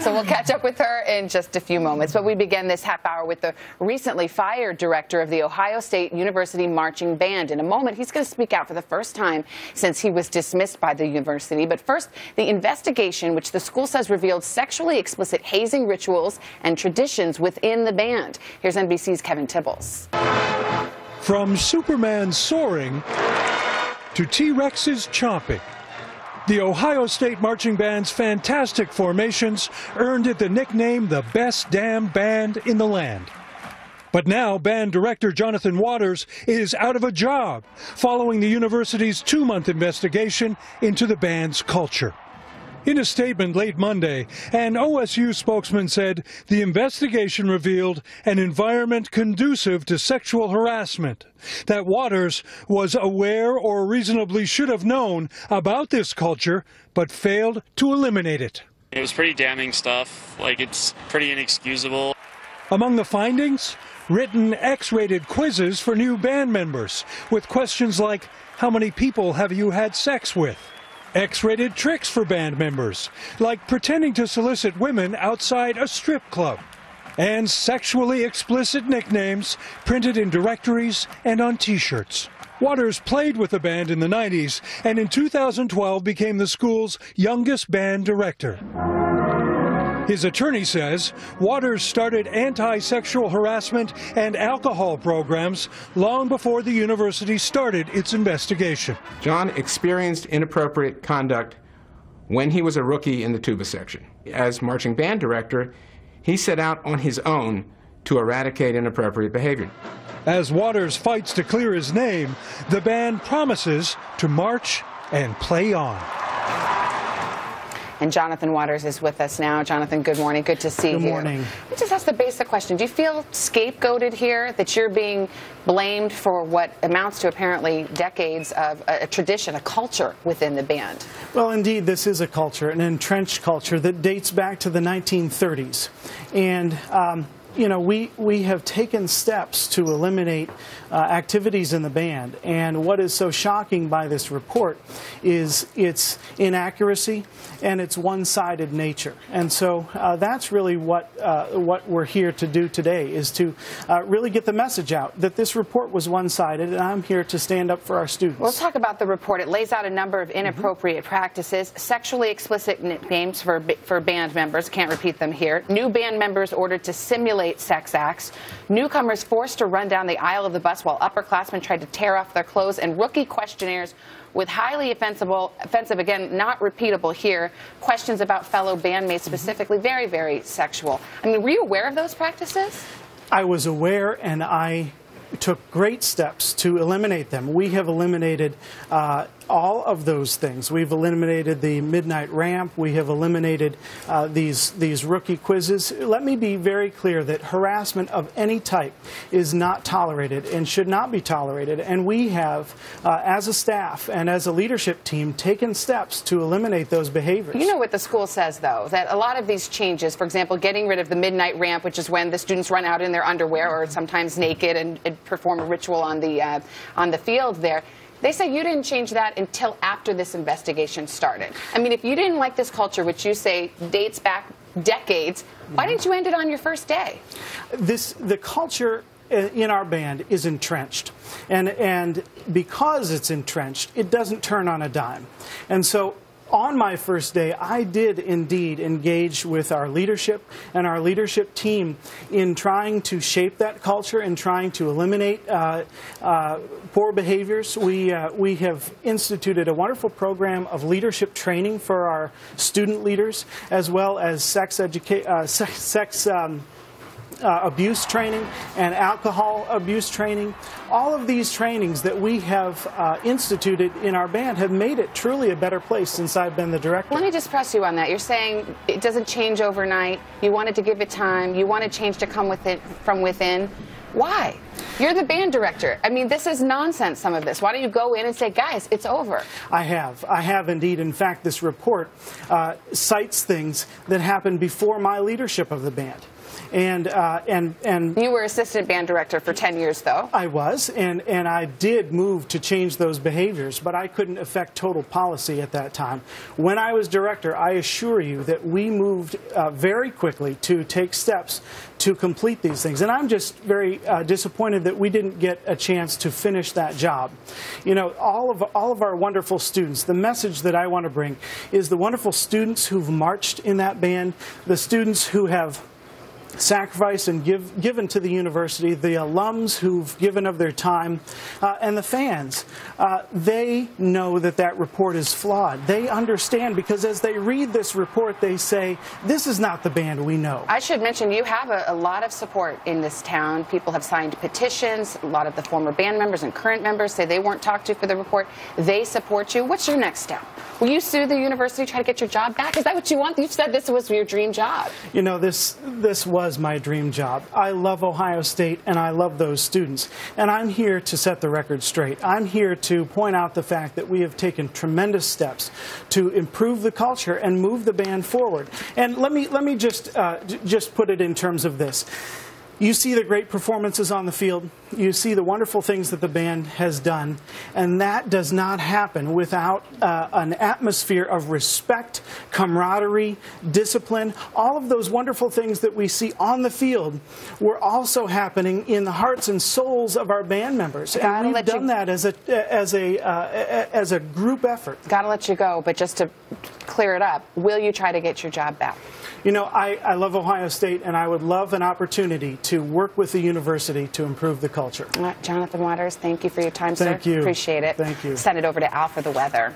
So we'll catch up with her in just a few moments. But we begin this half hour with the recently fired director of the Ohio State University Marching Band. In a moment, he's going to speak out for the first time since he was dismissed by the university. But first, the investigation, which the school says revealed sexually explicit hazing rituals and traditions within the band. Here's NBC's Kevin Tibbles. From Superman soaring to T-Rexes chomping, the Ohio State Marching Band's fantastic formations earned it the nickname the best damn band in the land. But now band director Jon Waters is out of a job following the university's 2-month investigation into the band's culture. In a statement late Monday, an OSU spokesman said the investigation revealed an environment conducive to sexual harassment, that Waters was aware or reasonably should have known about this culture, but failed to eliminate it. It was pretty damning stuff. It's pretty inexcusable. Among the findings, written X-rated quizzes for new band members with questions like, how many people have you had sex with? X-rated tricks for band members, like pretending to solicit women outside a strip club, and sexually explicit nicknames printed in directories and on T-shirts. Waters played with the band in the 90s and in 2012 became the school's youngest band director. His attorney says Waters started anti-sexual harassment and alcohol programs long before the university started its investigation. Jon experienced inappropriate conduct when he was a rookie in the tuba section. As marching band director, he set out on his own to eradicate inappropriate behavior. As Waters fights to clear his name, the band promises to march and play on. And Jon Waters is with us now. Jonathan, good morning. Good to see you. Good morning. We just ask the basic question. Do you feel scapegoated here, that you're being blamed for what amounts to apparently decades of a tradition, a culture within the band? Well, indeed, this is a culture, an entrenched culture that dates back to the 1930s. And you know, we have taken steps to eliminate activities in the band, and what is so shocking by this report is its inaccuracy and its one-sided nature. And so that's really what we're here to do today, is to really get the message out that this report was one-sided, and I'm here to stand up for our students. We'll talk about the report. It lays out a number of inappropriate practices, sexually explicit nicknames for band members. Can't repeat them here. New band members ordered to simulate sex acts, newcomers forced to run down the aisle of the bus while upperclassmen tried to tear off their clothes, and rookie questionnaires with highly offensive, again, not repeatable here, questions about fellow bandmates, specifically very, very sexual. I mean, were you aware of those practices? I was aware, and I took great steps to eliminate them. We have eliminated all of those things. We've eliminated the midnight ramp. We have eliminated these rookie quizzes. Let me be very clear that harassment of any type is not tolerated and should not be tolerated. And we have, as a staff and as a leadership team, taken steps to eliminate those behaviors. You know what the school says, though, that a lot of these changes, for example, getting rid of the midnight ramp, which is when the students run out in their underwear or sometimes naked and perform a ritual on the field there. They say you didn't change that until after this investigation started. I mean, if you didn't like this culture, which you say dates back decades, why didn't you end it on your first day? The culture in our band is entrenched, and because it's entrenched, it doesn't turn on a dime. And so on my first day, I did indeed engage with our leadership and our leadership team in trying to shape that culture and trying to eliminate poor behaviors. We have instituted a wonderful program of leadership training for our student leaders, as well as sex abuse training and alcohol abuse training. All of these trainings that we have instituted in our band have made it truly a better place since I've been the director. Let me just press you on that. You're saying it doesn't change overnight. You wanted to give it time. You wanted change to come from within. Why? You're the band director. I mean, this is nonsense, some of this. Why don't you go in and say, guys, it's over? I have indeed. In fact, this report cites things that happened before my leadership of the band. And you were assistant band director for 10 years, though. I was, and I did move to change those behaviors, but I couldn't affect total policy at that time. When I was director, I assure you that we moved very quickly to take steps to complete these things. And I'm just very disappointed that we didn't get a chance to finish that job. You know, all of our wonderful students, the message that I want to bring is the wonderful students who've marched in that band, the students who have sacrificed and given to the university, the alums who've given of their time, and the fans. They know that that report is flawed. They understand, because as they read this report, they say, this is not the band we know. I should mention you have a lot of support in this town. People have signed petitions. A lot of the former band members and current members say they weren't talked to for the report. They support you. What's your next step? Will you sue the university, try to get your job back? Is that what you want? You said this was your dream job. You know, this was my dream job. I love Ohio State, and I love those students. And I'm here to set the record straight. I'm here to point out the fact that we have taken tremendous steps to improve the culture and move the band forward. And let me just put it in terms of this. You see the great performances on the field. You see the wonderful things that the band has done. And that does not happen without an atmosphere of respect, camaraderie, discipline. All of those wonderful things that we see on the field were also happening in the hearts and souls of our band members. And we've done that as a group effort. Gotta let you go, but just to clear it up, will you try to get your job back? You know, I love Ohio State, and I would love an opportunity to work with the university to improve the culture. Jonathan Waters, thank you for your time, sir. Thank you. Appreciate it. Thank you. Send it over to Al for the weather.